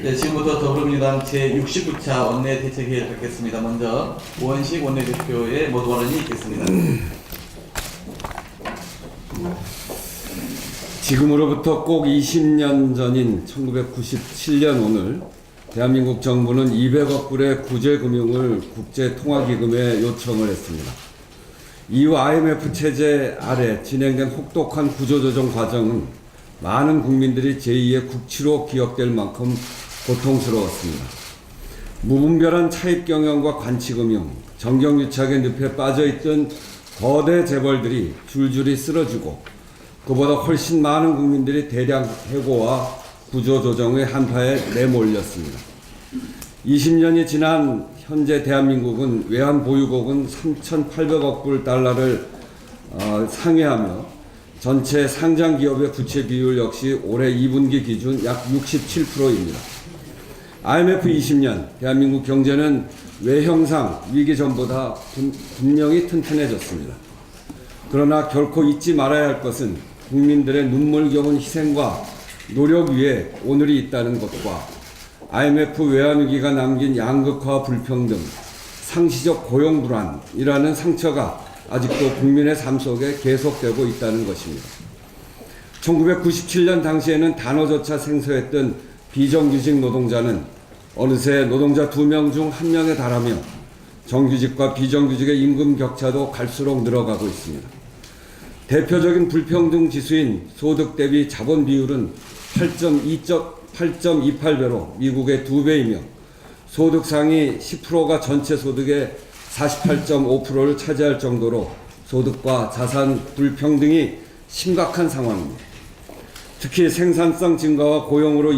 네, 지금부터 더불어민주당 제69차 원내대책회의를 갖겠습니다. 먼저 오원식 원내대표의 모두 발언이 있겠습니다. 지금으로부터 꼭 20년 전인 1997년 오늘 대한민국 정부는 200억 불의 구제금융을 국제통화기금에 요청을 했습니다. 이후 IMF 체제 아래 진행된 혹독한 구조조정 과정은 많은 국민들이 제2의 국치로 기억될 만큼 고통스러웠습니다. 무분별한 차입경영과 관치금융, 정경유착의 늪에 빠져있던 거대 재벌들이 줄줄이 쓰러지고 그보다 훨씬 많은 국민들이 대량 해고와 구조조정의 한파에 내몰렸습니다. 20년이 지난 현재 대한민국은 외환보유고는 3,800억 불 달러를 상회하며 전체 상장기업의 부채 비율 역시 올해 2분기 기준 약 67%입니다. IMF 20년, 대한민국 경제는 외형상 위기 전보다 분명히 튼튼해졌습니다. 그러나 결코 잊지 말아야 할 것은 국민들의 눈물겨운 희생과 노력 위에 오늘이 있다는 것과 IMF 외환위기가 남긴 양극화 불평등, 상시적 고용 불안이라는 상처가 아직도 국민의 삶 속에 계속되고 있다는 것입니다. 1997년 당시에는 단어조차 생소했던 비정규직 노동자는 어느새 노동자 2명 중 1명에 달하며 정규직과 비정규직의 임금 격차도 갈수록 늘어가고 있습니다. 대표적인 불평등 지수인 소득 대비 자본 비율은 8.28배로 미국의 2배이며 소득 상위 10%가 전체 소득의 48.5%를 차지할 정도로 소득과 자산 불평등이 심각한 상황입니다. 특히 생산성 증가와 고용으로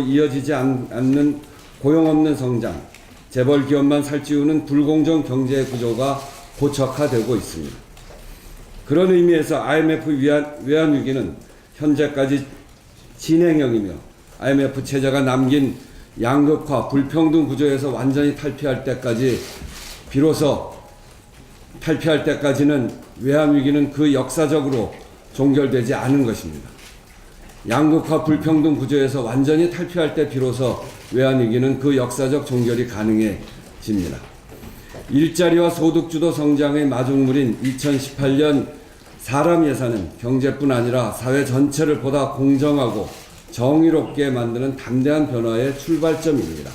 이어지지 않는 고용 없는 성장, 재벌 기업만 살찌우는 불공정 경제 구조가 고착화되고 있습니다. 그런 의미에서 IMF 외환위기는 현재까지 진행형이며 IMF 체제가 남긴 양극화, 불평등 구조에서 완전히 탈피할 때까지는 외환위기는 그 역사적으로 종결되지 않은 것입니다. 양극화, 불평등 구조에서 완전히 탈피할 때 비로소 외환위기는 그 역사적 종결이 가능해집니다. 일자리와 소득주도 성장의 마중물인 2018년 사람 예산은 경제뿐 아니라 사회 전체를 보다 공정하고 정의롭게 만드는 담대한 변화의 출발점입니다.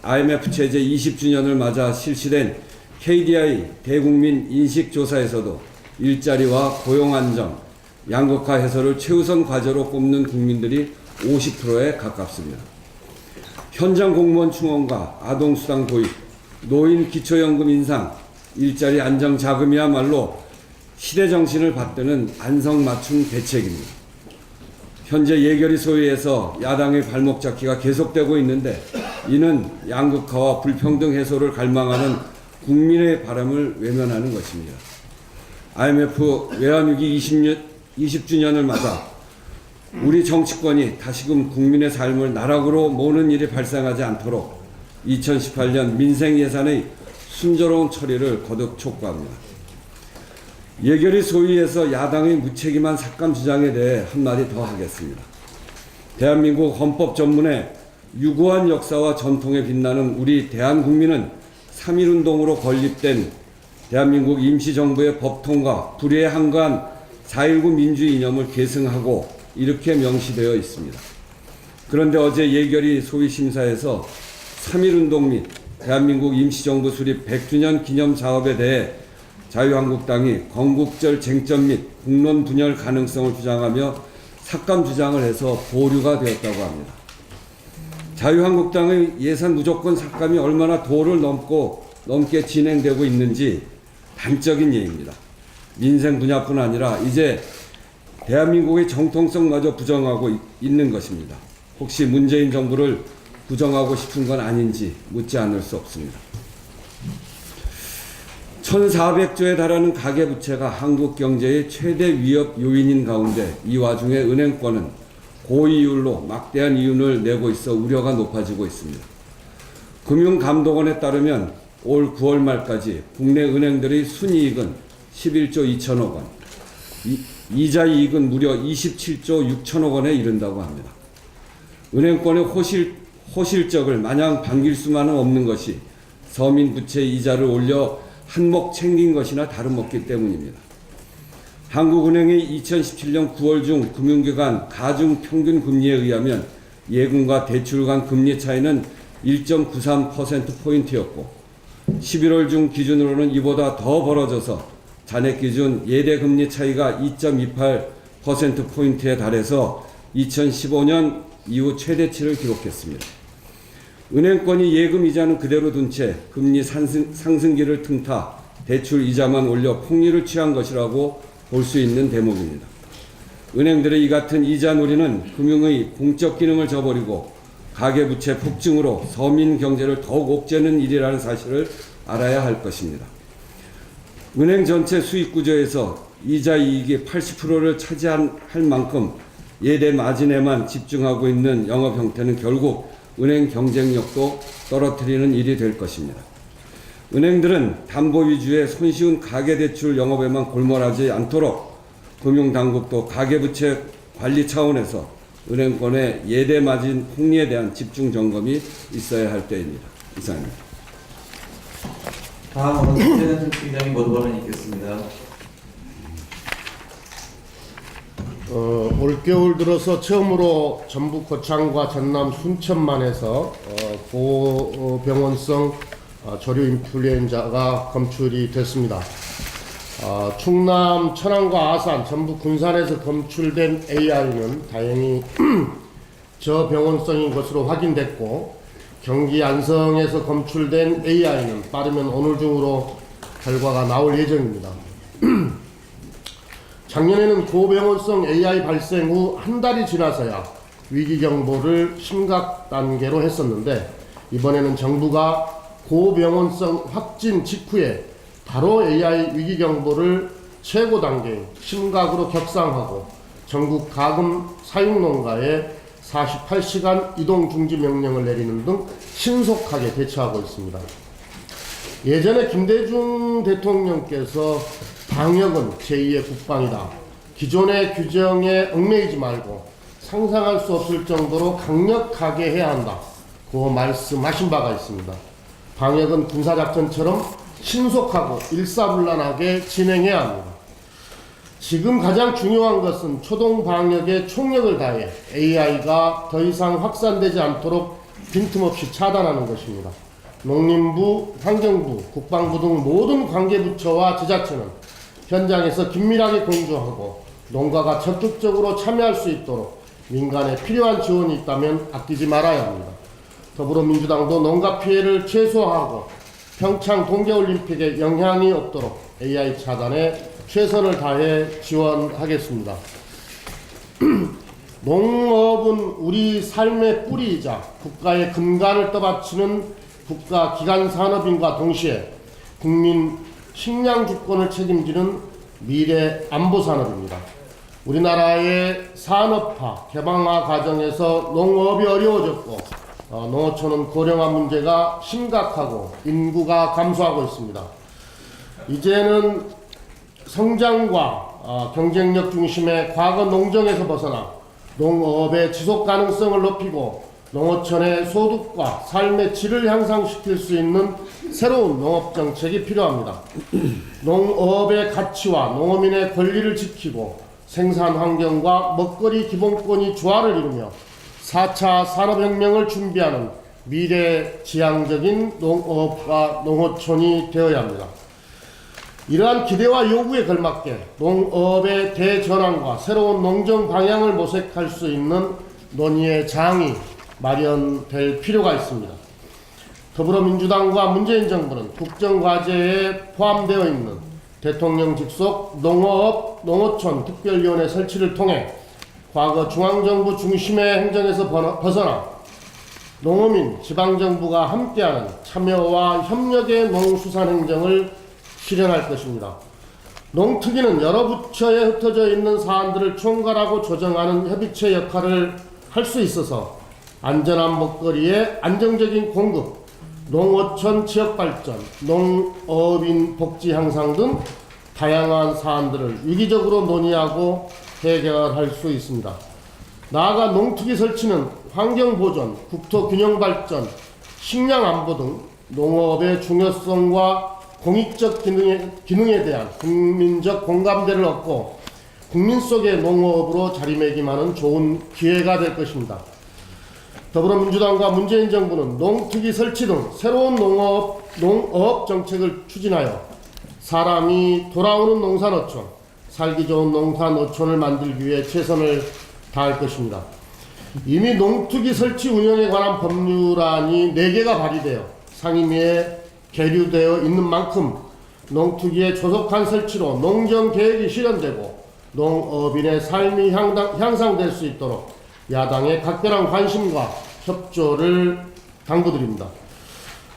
IMF 체제 20주년을 맞아 실시된 KDI 대국민 인식조사에서도 일자리와 고용 안정, 양극화 해소를 최우선 과제로 꼽는 국민들이 50%에 가깝습니다. 현장 공무원 충원과 아동수당 도입, 노인 기초연금 인상, 일자리 안정 자금이야말로 시대 정신을 받드는 안성맞춤 대책입니다. 현재 예결위 소위에서 야당의 발목 잡기가 계속되고 있는데 이는 양극화와 불평등 해소를 갈망하는 국민의 바람을 외면하는 것입니다. IMF 외환위기 20주년을 맞아 우리 정치권이 다시금 국민의 삶을 나락으로 모는 일이 발생하지 않도록 2018년 민생 예산의 순조로운 처리를 거듭 촉구합니다. 예결위 소위에서 야당의 무책임한 삭감 주장에 대해 한마디 더 하겠습니다. 대한민국 헌법 전문의 유구한 역사와 전통에 빛나는 우리 대한국민은 3.1운동으로 건립된 대한민국 임시정부의 법통과 불의에 한가한 4.19 민주주의 이념을 계승하고 이렇게 명시되어 있습니다. 그런데 어제 예결위 소위 심사에서 3.1운동 및 대한민국 임시정부 수립 100주년 기념 사업에 대해 자유한국당이 건국절 쟁점 및 국론 분열 가능성을 주장하며 삭감 주장을 해서 보류가 되었다고 합니다. 자유한국당의 예산 무조건 삭감이 얼마나 도를 넘게 진행되고 있는지 단적인 예입니다. 민생 분야뿐 아니라 이제 대한민국의 정통성마저 부정하고 있는 것입니다. 혹시 문재인 정부를 부정하고 싶은 건 아닌지 묻지 않을 수 없습니다. 1,400조에 달하는 가계부채가 한국 경제의 최대 위협 요인인 가운데 이 와중에 은행권은 고이율로 막대한 이윤을 내고 있어 우려가 높아지고 있습니다. 금융감독원에 따르면 올 9월 말까지 국내 은행들의 순이익은 11조 2천억 원, 이자 이익은 무려 27조 6천억 원에 이른다고 합니다. 은행권의 호실적을 마냥 반길 수만은 없는 것이 서민 부채 이자를 올려 한몫 챙긴 것이나 다름없기 때문입니다. 한국은행의 2017년 9월 중 금융기관 가중 평균 금리에 의하면 예금과 대출 간 금리 차이는 1.93%포인트였고 11월 중 기준으로는 이보다 더 벌어져서 잔액 기준 예대 금리 차이가 2.28%포인트에 달해서 2015년 이후 최대치를 기록했습니다. 은행권이 예금 이자는 그대로 둔 채 금리 상승기를 틈타 대출 이자만 올려 폭리를 취한 것이라고 볼 수 있는 대목입니다. 은행들의 이 같은 이자 놀이는 금융의 공적 기능을 저버리고 가계부채 폭증으로 서민 경제를 더욱 옥죄는 일이라는 사실을 알아야 할 것입니다. 은행 전체 수익 구조에서 이자 이익이 80%를 차지할 만큼 예대 마진에만 집중하고 있는 영업 형태는 결국 은행 경쟁력도 떨어뜨리는 일이 될 것입니다. 은행들은 담보 위주의 손쉬운 가계대출 영업에만 골몰하지 않도록 금융당국도 가계부채 관리 차원에서 은행권의 예대 마진 폭리에 대한 집중 점검이 있어야 할 때입니다. 이상입니다. 다음으로 김재현 정치기자님 모두 발언이 있겠습니다. 올겨울 들어서 처음으로 전북 고창과 전남 순천만에서 고병원성 조류 인플루엔자가 검출이 됐습니다. 충남 천안과 아산, 전북 군산에서 검출된 AR는 다행히 저병원성인 것으로 확인됐고 경기 안성에서 검출된 AI는 빠르면 오늘 중으로 결과가 나올 예정입니다. 작년에는 고병원성 AI 발생 후 한 달이 지나서야 위기경보를 심각 단계로 했었는데 이번에는 정부가 고병원성 확진 직후에 바로 AI 위기경보를 최고 단계 심각으로 격상하고 전국 가금 사육농가에 48시간 이동 중지 명령을 내리는 등 신속하게 대처하고 있습니다. 예전에 김대중 대통령께서 방역은 제2의 국방이다. 기존의 규정에 얽매이지 말고 상상할 수 없을 정도로 강력하게 해야 한다. 그 말씀하신 바가 있습니다. 방역은 군사작전처럼 신속하고 일사불란하게 진행해야 합니다. 지금 가장 중요한 것은 초동 방역에 총력을 다해 AI가 더 이상 확산되지 않도록 빈틈없이 차단하는 것입니다. 농림부, 환경부, 국방부 등 모든 관계부처와 지자체는 현장에서 긴밀하게 공조하고 농가가 적극적으로 참여할 수 있도록 민간에 필요한 지원이 있다면 아끼지 말아야 합니다. 더불어민주당도 농가 피해를 최소화하고 평창 동계올림픽에 영향이 없도록 AI 차단에 최선을 다해 지원하겠습니다. 농업은 우리 삶의 뿌리이자 국가의 근간을 떠받치는 국가기관산업인과 동시에 국민 식량 주권을 책임지는 미래 안보산업입니다. 우리나라의 산업화, 개방화 과정에서 농업이 어려워졌고 농어촌은 고령화 문제가 심각하고 인구가 감소하고 있습니다. 이제는 성장과 경쟁력 중심의 과거 농정에서 벗어나 농업의 지속 가능성을 높이고 농어촌의 소득과 삶의 질을 향상시킬 수 있는 새로운 농업 정책이 필요합니다. 농업의 가치와 농어민의 권리를 지키고 생산 환경과 먹거리 기본권이 조화를 이루며 4차 산업혁명을 준비하는 미래지향적인 농업과 농어촌이 되어야 합니다. 이러한 기대와 요구에 걸맞게 농업의 대전환과 새로운 농정 방향을 모색할 수 있는 논의의 장이 마련될 필요가 있습니다. 더불어민주당과 문재인 정부는 국정과제에 포함되어 있는 대통령 직속 농업, 농어촌 특별위원회 설치를 통해 과거 중앙정부 중심의 행정에서 벗어나 농어민, 지방정부가 함께하는 참여와 협력의 농수산행정을 실현할 것입니다. 농특위는 여러 부처에 흩어져 있는 사안들을 총괄하고 조정하는 협의체 역할을 할 수 있어서 안전한 먹거리의 안정적인 공급, 농어촌 지역발전, 농어민 복지 향상 등 다양한 사안들을 유기적으로 논의하고 해결할 수 있습니다. 나아가 농특위 설치는 환경보전, 국토균형발전, 식량안보 등 농업의 중요성과 공익적 기능에 대한 국민적 공감대를 얻고 국민 속의 농업으로 자리매김하는 좋은 기회가 될 것입니다. 더불어민주당과 문재인 정부는 농특위 설치 등 새로운 농업 정책을 추진하여 사람이 돌아오는 농산어촌, 살기 좋은 농산어촌을 만들기 위해 최선을 다할 것입니다. 이미 농특위 설치 운영에 관한 법률안이 4개가 발의되어 상임위에 계류되어 있는 만큼 농특위의 조속한 설치로 농정계획이 실현되고 농업인의 삶이 향상될 수 있도록 야당의 각별한 관심과 협조를 당부드립니다.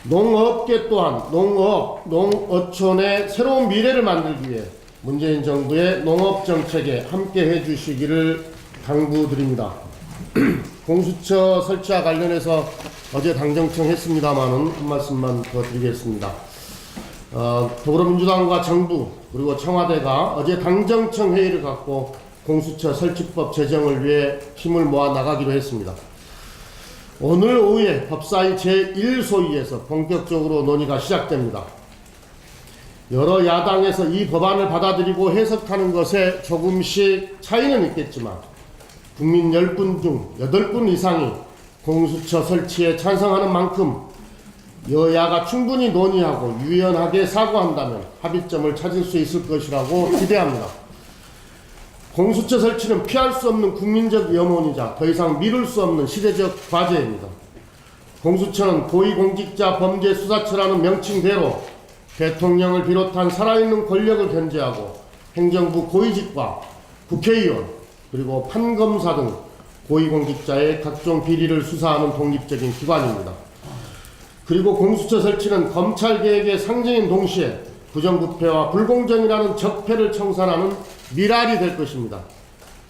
농업계 또한 농어촌의 새로운 미래를 만들기 위해 문재인 정부의 농업정책에 함께해 주시기를 당부드립니다. 공수처 설치와 관련해서 어제 당정청 했습니다마는 한 말씀만 더 드리겠습니다. 더불어민주당과 정부 그리고 청와대가 어제 당정청 회의를 갖고 공수처 설치법 제정을 위해 힘을 모아 나가기로 했습니다. 오늘 오후에 법사위 제1소위에서 본격적으로 논의가 시작됩니다. 여러 야당에서 이 법안을 받아들이고 해석하는 것에 조금씩 차이는 있겠지만 국민 10분 중 8분 이상이 공수처 설치에 찬성하는 만큼 여야가 충분히 논의하고 유연하게 사고한다면 합의점을 찾을 수 있을 것이라고 기대합니다. 공수처 설치는 피할 수 없는 국민적 염원이자 더 이상 미룰 수 없는 시대적 과제입니다. 공수처는 고위공직자 범죄수사처라는 명칭대로 대통령을 비롯한 살아있는 권력을 견제하고 행정부 고위직과 국회의원 그리고 판검사 등 고위공직자의 각종 비리를 수사하는 독립적인 기관입니다. 그리고 공수처 설치는 검찰개혁의 상징인 동시에 부정부패와 불공정이라는 적폐를 청산하는 미랄이 될 것입니다.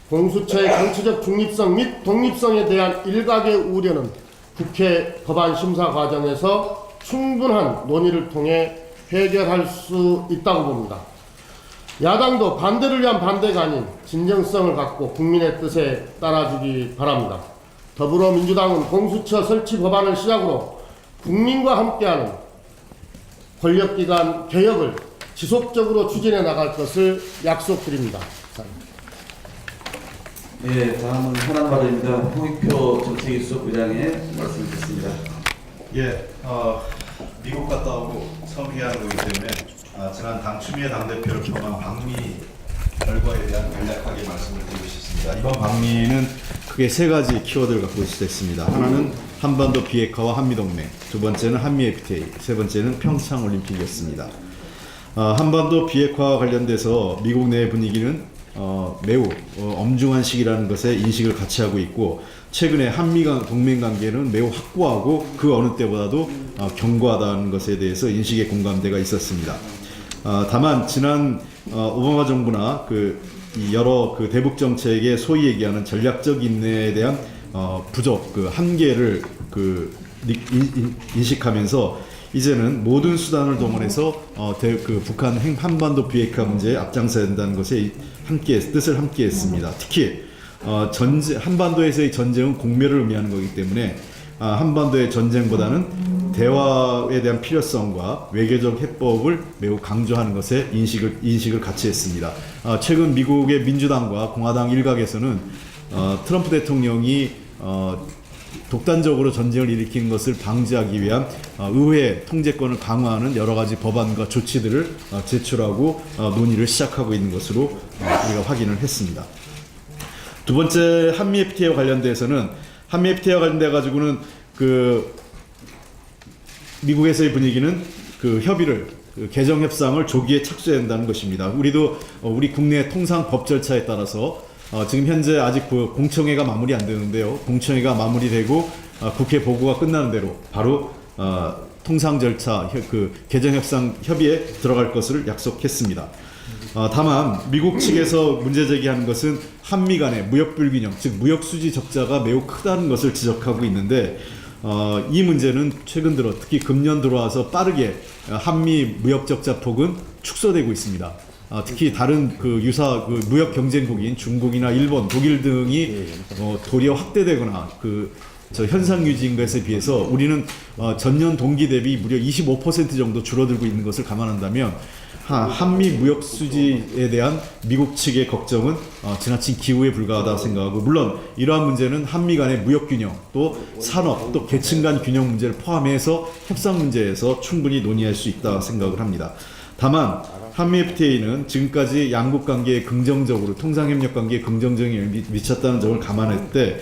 공수처의 정치적 중립성 및 독립성에 대한 일각의 우려는 국회 법안 심사 과정에서 충분한 논의를 통해 해결할 수 있다고 봅니다. 야당도 반대를 위한 반대가 아닌 진정성을 갖고 국민의 뜻에 따라주기 바랍니다. 더불어민주당은 공수처 설치 법안을 시작으로 국민과 함께하는 권력기관 개혁을 지속적으로 추진해 나갈 것을 약속드립니다. 예, 다음은 하나바르입니다. 홍익표 정책기술부장의 말씀을 듣습니다. 예, 미국 갔다 오고 처음 얘기하는 거기 때문에 지난 당 추미애 당대표를 포함한 방미 결과에 대한 간략하게 말씀을 드리고 싶습니다. 이번 방미는 크게 3가지 키워드를 갖고 있습니다. 하나는 한반도 비핵화와 한미동맹, 두 번째는 한미 FTA, 세 번째는 평창올림픽이었습니다. 한반도 비핵화와 관련돼서 미국 내 분위기는 매우 엄중한 시기라는 것에 인식을 같이 하고 있고 최근에 한미 동맹 관계는 매우 확고하고 그 어느 때보다도 견고하다는 것에 대해서 인식의 공감대가 있었습니다. 다만 지난 오바마 정부나 여러 대북 정책의 소위 얘기하는 전략적 인내에 대한 부족, 한계를 인식하면서 이제는 모든 수단을 동원해서 북한 한반도 비핵화 문제에 앞장서야 된다는 것에 뜻을 함께했습니다. 특히 한반도에서의 전쟁은 공멸을 의미하는 거기 때문에 한반도의 전쟁보다는 대화에 대한 필요성과 외교적 해법을 매우 강조하는 것에 인식을 같이 했습니다. 최근 미국의 민주당과 공화당 일각에서는 트럼프 대통령이 독단적으로 전쟁을 일으킨 것을 방지하기 위한 의회 통제권을 강화하는 여러 가지 법안과 조치들을 제출하고 논의를 시작하고 있는 것으로 우리가 확인을 했습니다. 두 번째 한미 FTA와 관련돼서는 한미 FTA와 관련돼 가지고는 미국에서의 분위기는 협의를 개정 협상을 조기에 착수해야 된다는 것입니다. 우리도 우리 국내 통상 법 절차에 따라서 지금 현재 아직 공청회가 마무리 안 되는데요. 공청회가 마무리되고 국회 보고가 끝나는 대로 바로 통상 절차 개정 협상 협의에 들어갈 것을 약속했습니다. 다만 미국 측에서 문제 제기하는 것은 한미 간의 무역 불균형, 즉 무역 수지 적자가 매우 크다는 것을 지적하고 있는데 이 문제는 최근 들어 특히 금년 들어와서 빠르게 한미 무역 적자 폭은 축소되고 있습니다. 특히 다른 그 유사 그 무역 경쟁국인 중국이나 일본, 독일 등이 도리어 확대되거나 저 현상 유지인 것에 비해서 우리는 전년 동기 대비 무려 25% 정도 줄어들고 있는 것을 감안한다면 한미 무역 수지에 대한 미국 측의 걱정은 지나친 기우에 불과하다 생각하고, 물론 이러한 문제는 한미 간의 무역 균형, 또 산업, 또 계층 간 균형 문제를 포함해서 협상 문제에서 충분히 논의할 수 있다 생각을 합니다. 다만 한미 FTA는 지금까지 양국 관계에 긍정적으로, 통상협력 관계에 긍정적인 영향을 미쳤다는 점을 감안할 때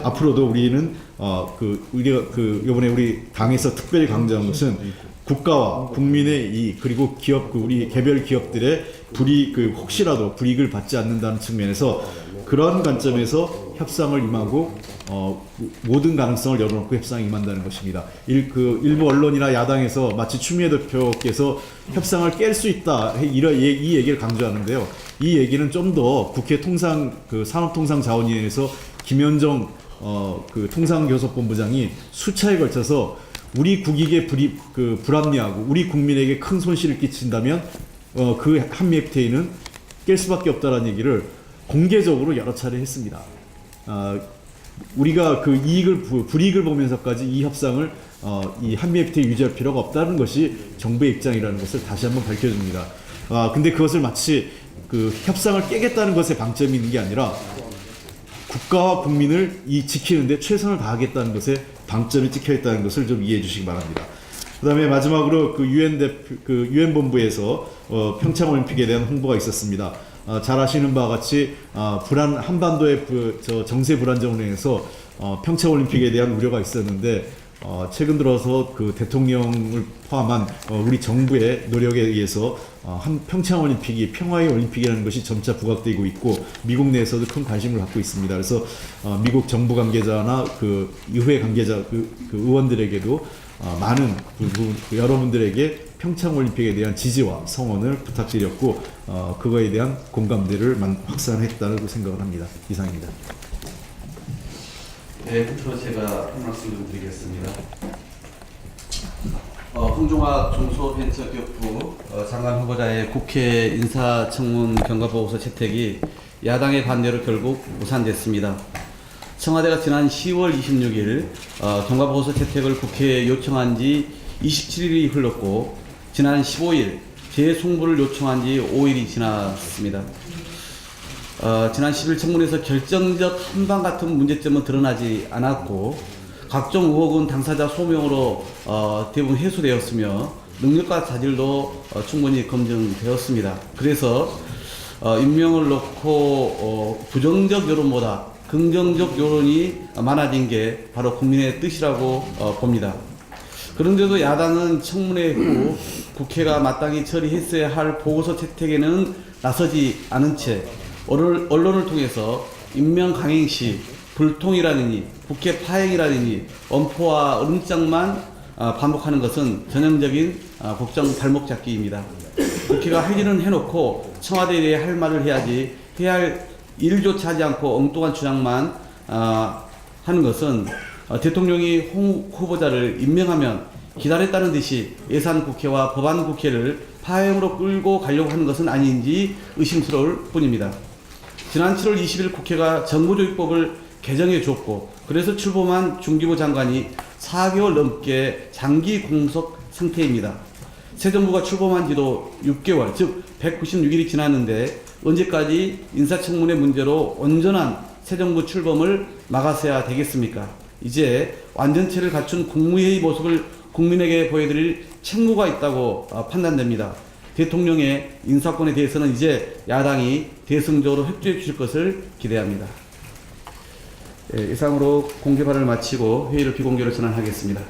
앞으로도 우리는 우리가 이번에 우리 당에서 특별히 강조한 것은 국가와 국민의 이익, 그리고 우리 개별 기업들의 혹시라도 불이익을 받지 않는다는 측면에서 그런 관점에서 협상을 임하고 모든 가능성을 열어놓고 협상에 임한다는 것입니다. 일부 언론이나 야당에서 마치 추미애 대표께서 협상을 깰 수 있다 이 얘기를 강조하는데요. 이 얘기는 좀 더 국회 산업통상자원위원회에서 김현정 통상교섭본부장이 수차에 걸쳐서 우리 국익에 불합리하고 우리 국민에게 큰 손실을 끼친다면 그 한미 FTA는 깰 수밖에 없다는 얘기를 공개적으로 여러 차례 했습니다. 우리가 불이익을 보면서까지 이 협상을 이 한미 FTA 유지할 필요가 없다는 것이 정부의 입장이라는 것을 다시 한번 밝혀줍니다. 근데 그것을 마치 협상을 깨겠다는 것에 방점이 있는 게 아니라 국가와 국민을 지키는데 최선을 다하겠다는 것에 방점이 찍혀 있다는 것을 좀 이해해 주시기 바랍니다. 그다음에 마지막으로 유엔 본부에서 평창 올림픽에 대한 홍보가 있었습니다. 잘 아시는 바와 같이 한반도의 정세 불안정으로 인해서 평창 올림픽에 대한 우려가 있었는데 최근 들어서 대통령을 포함한 우리 정부의 노력에 의해서 평창 올림픽이 평화의 올림픽이라는 것이 점차 부각되고 있고 미국 내에서도 큰 관심을 갖고 있습니다. 그래서 미국 정부 관계자나 의회 관계자 의원들에게도 많은 여러분들에게 평창 올림픽에 대한 지지와 성원을 부탁드렸고 그거에 대한 공감대를 확산했다고 생각을 합니다. 이상입니다. 네, 끝으로 제가 한 말씀 좀 드리겠습니다. 홍종학 중소벤처기업부 장관 후보자의 국회 인사청문 경과보고서 채택이 야당의 반대로 결국 무산됐습니다. 청와대가 지난 10월 26일 경과보고서 채택을 국회에 요청한 지 27일이 흘렀고 지난 15일 재송부를 요청한 지 5일이 지났습니다. 지난 10일 청문회에서 결정적 한방 같은 문제점은 드러나지 않았고 각종 의혹은 당사자 소명으로 대부분 해소되었으며 능력과 자질도 충분히 검증되었습니다. 그래서 임명을 놓고 부정적 여론보다 긍정적 여론이 많아진 게 바로 국민의 뜻이라고 봅니다. 그런데도 야당은 청문회 후 국회가 마땅히 처리했어야 할 보고서 채택에는 나서지 않은 채 언론을 통해서 임명 강행 시 불통이라느니 국회 파행이라느니 엄포와 으름장만 반복하는 것은 전형적인 국정 발목 잡기입니다. 국회가 할 일은 해놓고 청와대에 대해 할 말을 해야지 해야 할 일조차 하지 않고 엉뚱한 주장만 하는 것은 대통령이 홍 후보자를 임명하면 기다렸다는 듯이 예산국회와 법안국회를 파행으로 끌고 가려고 하는 것은 아닌지 의심스러울 뿐입니다. 지난 7월 20일 국회가 정부조직법을 개정해 줬고 그래서 출범한 중기부 장관이 4개월 넘게 장기 공석 상태입니다. 새 정부가 출범한 지도 6개월, 즉 196일이 지났는데 언제까지 인사청문회 문제로 온전한 새 정부 출범을 막아서야 되겠습니까? 이제 완전체를 갖춘 국무회의 모습을 국민에게 보여드릴 책무가 있다고 판단됩니다. 대통령의 인사권에 대해서는 이제 야당이 대승적으로 협조해 주실 것을 기대합니다. 이상으로 공개 발언을 마치고 회의를 비공개로 전환하겠습니다.